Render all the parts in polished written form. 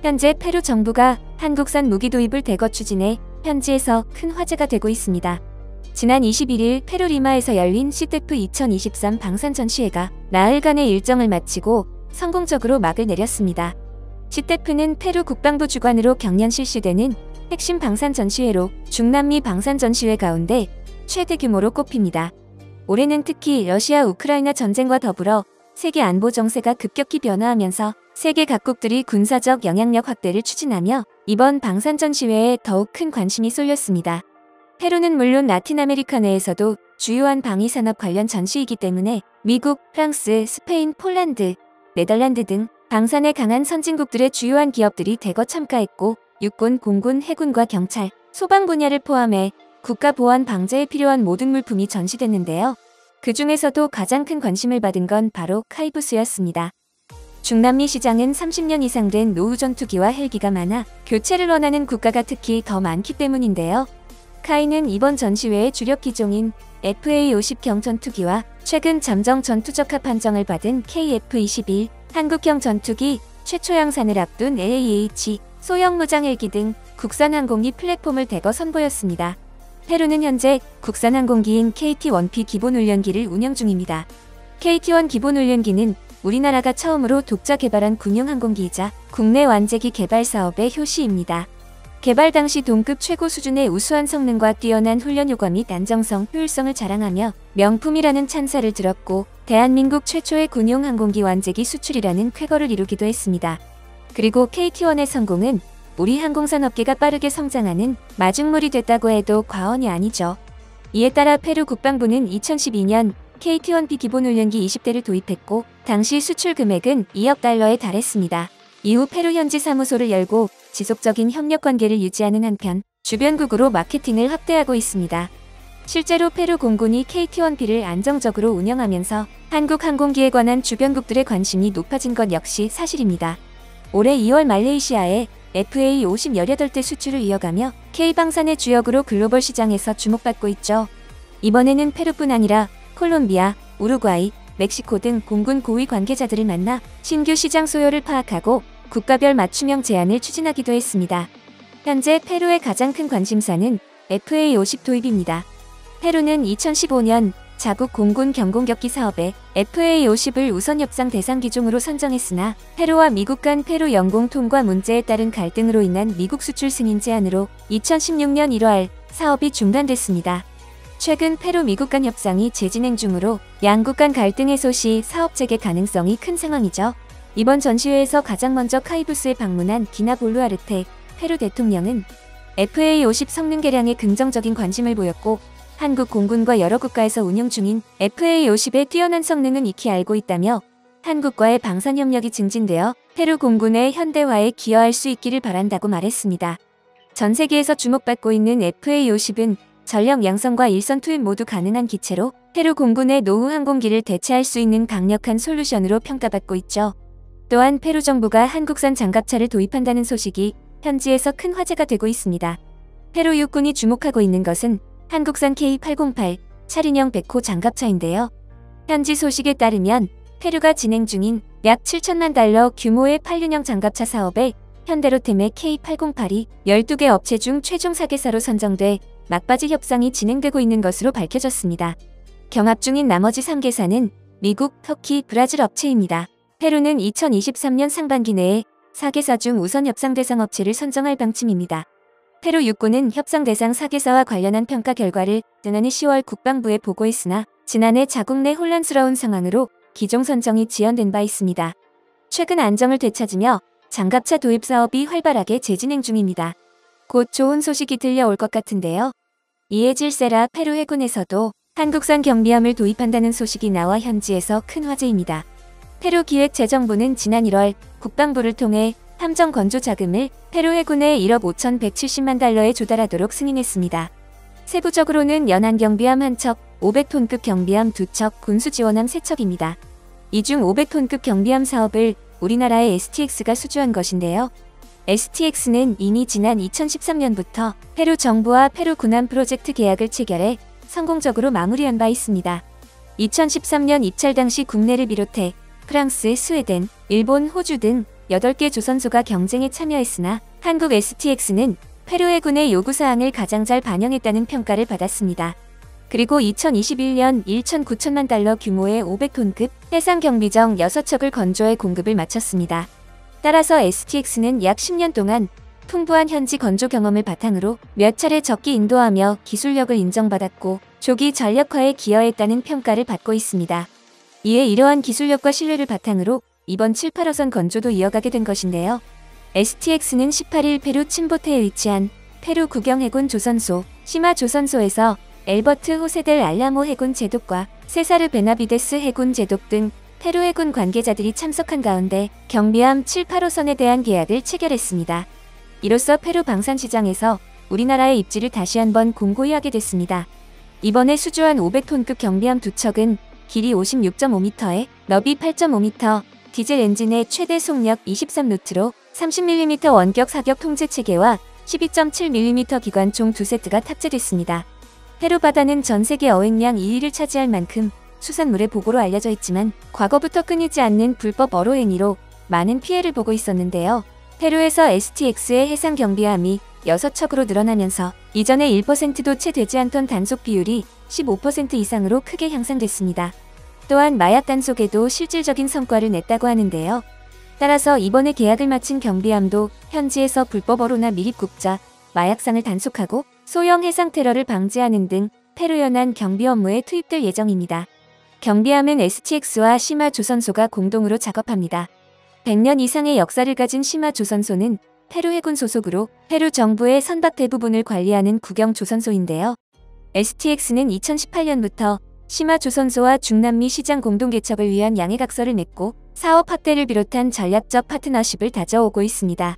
현재 페루 정부가 한국산 무기 도입을 대거 추진해 현지에서 큰 화제가 되고 있습니다. 지난 21일 페루 리마에서 열린 시테프 2023 방산 전시회가 나흘간의 일정을 마치고 성공적으로 막을 내렸습니다. 시테프는 페루 국방부 주관으로 경년 실시되는 핵심 방산 전시회로 중남미 방산 전시회 가운데 최대 규모로 꼽힙니다. 올해는 특히 러시아 우크라이나 전쟁과 더불어 세계 안보 정세가 급격히 변화하면서 세계 각국들이 군사적 영향력 확대를 추진하며 이번 방산 전시회에 더욱 큰 관심이 쏠렸습니다. 페루는 물론 라틴 아메리카 내에서도 주요한 방위산업 관련 전시이기 때문에 미국, 프랑스, 스페인, 폴란드, 네덜란드 등 방산에 강한 선진국들의 주요한 기업들이 대거 참가했고 육군, 공군, 해군과 경찰, 소방 분야를 포함해 국가 보안 방제에 필요한 모든 물품이 전시됐는데요. 그 중에서도 가장 큰 관심을 받은 건 바로 카이부스였습니다. 중남미 시장은 30년 이상 된 노후 전투기와 헬기가 많아 교체를 원하는 국가가 특히 더 많기 때문인데요. 카이는 이번 전시회의 주력 기종인 FA-50형 전투기와 최근 잠정 전투적합 판정을 받은 KF-21 한국형 전투기, 최초 양산을 앞둔 AAH 소형 무장 헬기 등 국산 항공기 플랫폼을 대거 선보였습니다. 페루는 현재 국산 항공기인 KT-1P 기본훈련기를 운영 중입니다. KT-1 기본훈련기는 우리나라가 처음으로 독자 개발한 군용 항공기이자 국내 완제기 개발 사업의 효시입니다. 개발 당시 동급 최고 수준의 우수한 성능과 뛰어난 훈련 효과 및 안정성, 효율성을 자랑하며 명품이라는 찬사를 들었고 대한민국 최초의 군용 항공기 완제기 수출이라는 쾌거를 이루기도 했습니다. 그리고 KT-1의 성공은 우리 항공산업계가 빠르게 성장하는 마중물이 됐다고 해도 과언이 아니죠. 이에 따라 페루 국방부는 2012년 KT-1P 기본훈련기 20대를 도입했고 당시 수출 금액은 2억 달러에 달했습니다. 이후 페루 현지 사무소를 열고 지속적인 협력 관계를 유지하는 한편 주변국으로 마케팅을 확대하고 있습니다. 실제로 페루 공군이 KT-1P를 안정적으로 운영하면서 한국 항공기에 관한 주변국들의 관심이 높아진 것 역시 사실입니다. 올해 2월 말레이시아에 FA-50 18대 수출을 이어가며 K방산의 주역으로 글로벌 시장에서 주목받고 있죠. 이번에는 페루뿐 아니라 콜롬비아, 우루과이, 멕시코 등 공군 고위 관계자들을 만나 신규 시장 소요를 파악하고 국가별 맞춤형 제안을 추진하기도 했습니다. 현재 페루의 가장 큰 관심사는 FA-50 도입입니다. 페루는 2015년 자국 공군 경공격기 사업에 FA-50을 우선 협상 대상 기종으로 선정했으나 페루와 미국 간 페루 영공 통과 문제에 따른 갈등으로 인한 미국 수출 승인 제한으로 2016년 1월 사업이 중단됐습니다. 최근 페루 미국 간 협상이 재진행 중으로 양국 간 갈등 해소 시 사업 재개 가능성이 큰 상황이죠. 이번 전시회에서 가장 먼저 카이부스에 방문한 디나 볼루아르테 페루 대통령은 FA-50 성능 개량에 긍정적인 관심을 보였고 한국 공군과 여러 국가에서 운영 중인 FA-50의 뛰어난 성능은 익히 알고 있다며 한국과의 방산 협력이 증진되어 페루 공군의 현대화에 기여할 수 있기를 바란다고 말했습니다. 전 세계에서 주목받고 있는 FA-50은 전력 양성과 일선 투입 모두 가능한 기체로 페루 공군의 노후 항공기를 대체할 수 있는 강력한 솔루션으로 평가받고 있죠. 또한 페루 정부가 한국산 장갑차를 도입한다는 소식이 현지에서 큰 화제가 되고 있습니다. 페루 육군이 주목하고 있는 것은 한국산 K808 차륜형 백호 장갑차인데요. 현지 소식에 따르면 페루가 진행 중인 약 7천만 달러 규모의 8륜형 장갑차 사업에 현대로템의 K808이 12개 업체 중 최종 사계사로 선정돼 막바지 협상이 진행되고 있는 것으로 밝혀졌습니다. 경합 중인 나머지 3개사는 미국, 터키, 브라질 업체입니다. 페루는 2023년 상반기 내에 4개사 중 우선 협상 대상 업체를 선정할 방침입니다. 페루 육군은 협상 대상 4개사와 관련한 평가 결과를 지난해 10월 국방부에 보고했으나 지난해 자국 내 혼란스러운 상황으로 기종 선정이 지연된 바 있습니다. 최근 안정을 되찾으며 장갑차 도입 사업이 활발하게 재진행 중입니다. 곧 좋은 소식이 들려올 것 같은데요. 이에 질세라 페루 해군에서도 한국산 경비함을 도입한다는 소식이 나와 현지에서 큰 화제입니다. 페루 기획재정부는 지난 1월 국방부를 통해 함정 건조 자금을 페루 해군에 1억 5,170만 달러에 조달하도록 승인했습니다. 세부적으로는 연안 경비함 1척, 500톤급 경비함 2척, 군수 지원함 3척입니다. 이 중 500톤급 경비함 사업을 우리나라의 STX가 수주한 것인데요. STX는 이미 지난 2013년부터 페루 정부와 페루 군함 프로젝트 계약을 체결해 성공적으로 마무리한 바 있습니다. 2013년 입찰 당시 국내를 비롯해 프랑스, 스웨덴, 일본, 호주 등 8개 조선소가 경쟁에 참여했으나 한국 STX는 페루 해군의 요구사항을 가장 잘 반영했다는 평가를 받았습니다. 그리고 2021년 1,9천만 달러 규모의 500톤급 해상 경비정 6척을 건조해 공급을 마쳤습니다. 따라서 STX는 약 10년 동안 풍부한 현지 건조 경험을 바탕으로 몇 차례 적기 인도하며 기술력을 인정받았고 조기 전력화에 기여했다는 평가를 받고 있습니다. 이에 이러한 기술력과 신뢰를 바탕으로 이번 7, 8호선 건조도 이어가게 된 것인데요. STX는 18일 페루 침보테에 위치한 페루 국영해군 조선소 시마 조선소에서 엘버트 호세델 알라모 해군 제독과 세사르 베나비데스 해군 제독 등 페루 해군 관계자들이 참석한 가운데 경비함 7, 8호선에 대한 계약을 체결했습니다. 이로써 페루 방산시장에서 우리나라의 입지를 다시 한번 공고히 하게 됐습니다. 이번에 수주한 500톤급 경비함 2척은 길이 56.5m에 너비 8.5m, 디젤 엔진의 최대 속력 23노트로 30mm 원격 사격 통제 체계와 12.7mm 기관총 2세트가 탑재됐습니다. 페루 바다는 전 세계 어획량 2위를 차지할 만큼 수산물의 보고로 알려져 있지만 과거부터 끊이지 않는 불법 어로 행위로 많은 피해를 보고 있었는데요. 페루에서 STX의 해상 경비함이 6척으로 늘어나면서 이전의 1%도 채 되지 않던 단속 비율이 15% 이상으로 크게 향상됐습니다. 또한 마약 단속에도 실질적인 성과를 냈다고 하는데요. 따라서 이번에 계약을 마친 경비함도 현지에서 불법 어로나 미립국자, 마약상을 단속하고 소형 해상 테러를 방지하는 등 페루 연안 경비 업무에 투입될 예정입니다. 경비함은 STX와 시마 조선소가 공동으로 작업합니다. 100년 이상의 역사를 가진 시마 조선소는 페루 해군 소속으로 페루 정부의 선박 대부분을 관리하는 국영 조선소인데요. STX는 2018년부터 시마 조선소와 중남미 시장 공동 개척을 위한 양해각서를 맺고 사업 확대를 비롯한 전략적 파트너십을 다져오고 있습니다.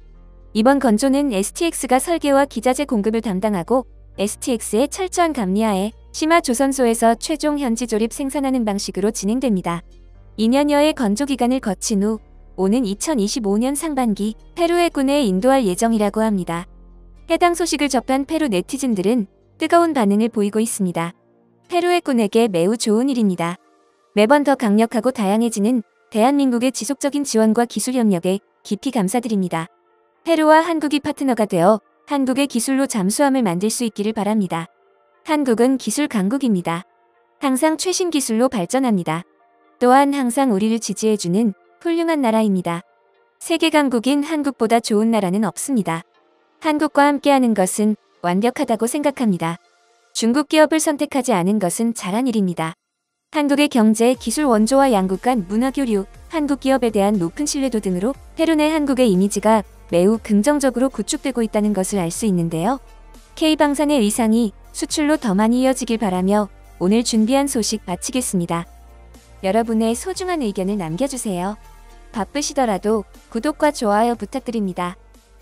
이번 건조는 STX가 설계와 기자재 공급을 담당하고 STX의 철저한 감리하에 시마 조선소에서 최종 현지 조립 생산하는 방식으로 진행됩니다. 2년여의 건조 기간을 거친 후 오는 2025년 상반기 페루 해군에 인도할 예정이라고 합니다. 해당 소식을 접한 페루 네티즌들은 뜨거운 반응을 보이고 있습니다. 페루 해군에게 매우 좋은 일입니다. 매번 더 강력하고 다양해지는 대한민국의 지속적인 지원과 기술 협력에 깊이 감사드립니다. 페루와 한국이 파트너가 되어 한국의 기술로 잠수함을 만들 수 있기를 바랍니다. 한국은 기술 강국입니다. 항상 최신 기술로 발전합니다. 또한 항상 우리를 지지해주는 훌륭한 나라입니다. 세계 강국인 한국보다 좋은 나라는 없습니다. 한국과 함께하는 것은 완벽하다고 생각합니다. 중국 기업을 선택하지 않은 것은 잘한 일입니다. 한국의 경제, 기술 원조와 양국 간 문화교류, 한국 기업에 대한 높은 신뢰도 등으로 페루 내 한국의 이미지가 매우 긍정적으로 구축되고 있다는 것을 알 수 있는데요. K방산의 위상이 수출로 더 많이 이어지길 바라며 오늘 준비한 소식 마치겠습니다. 여러분의 소중한 의견을 남겨주세요. 바쁘시더라도 구독과 좋아요 부탁드립니다.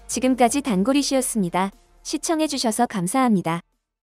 지금까지 단골이시였습니다. 시청해주셔서 감사합니다.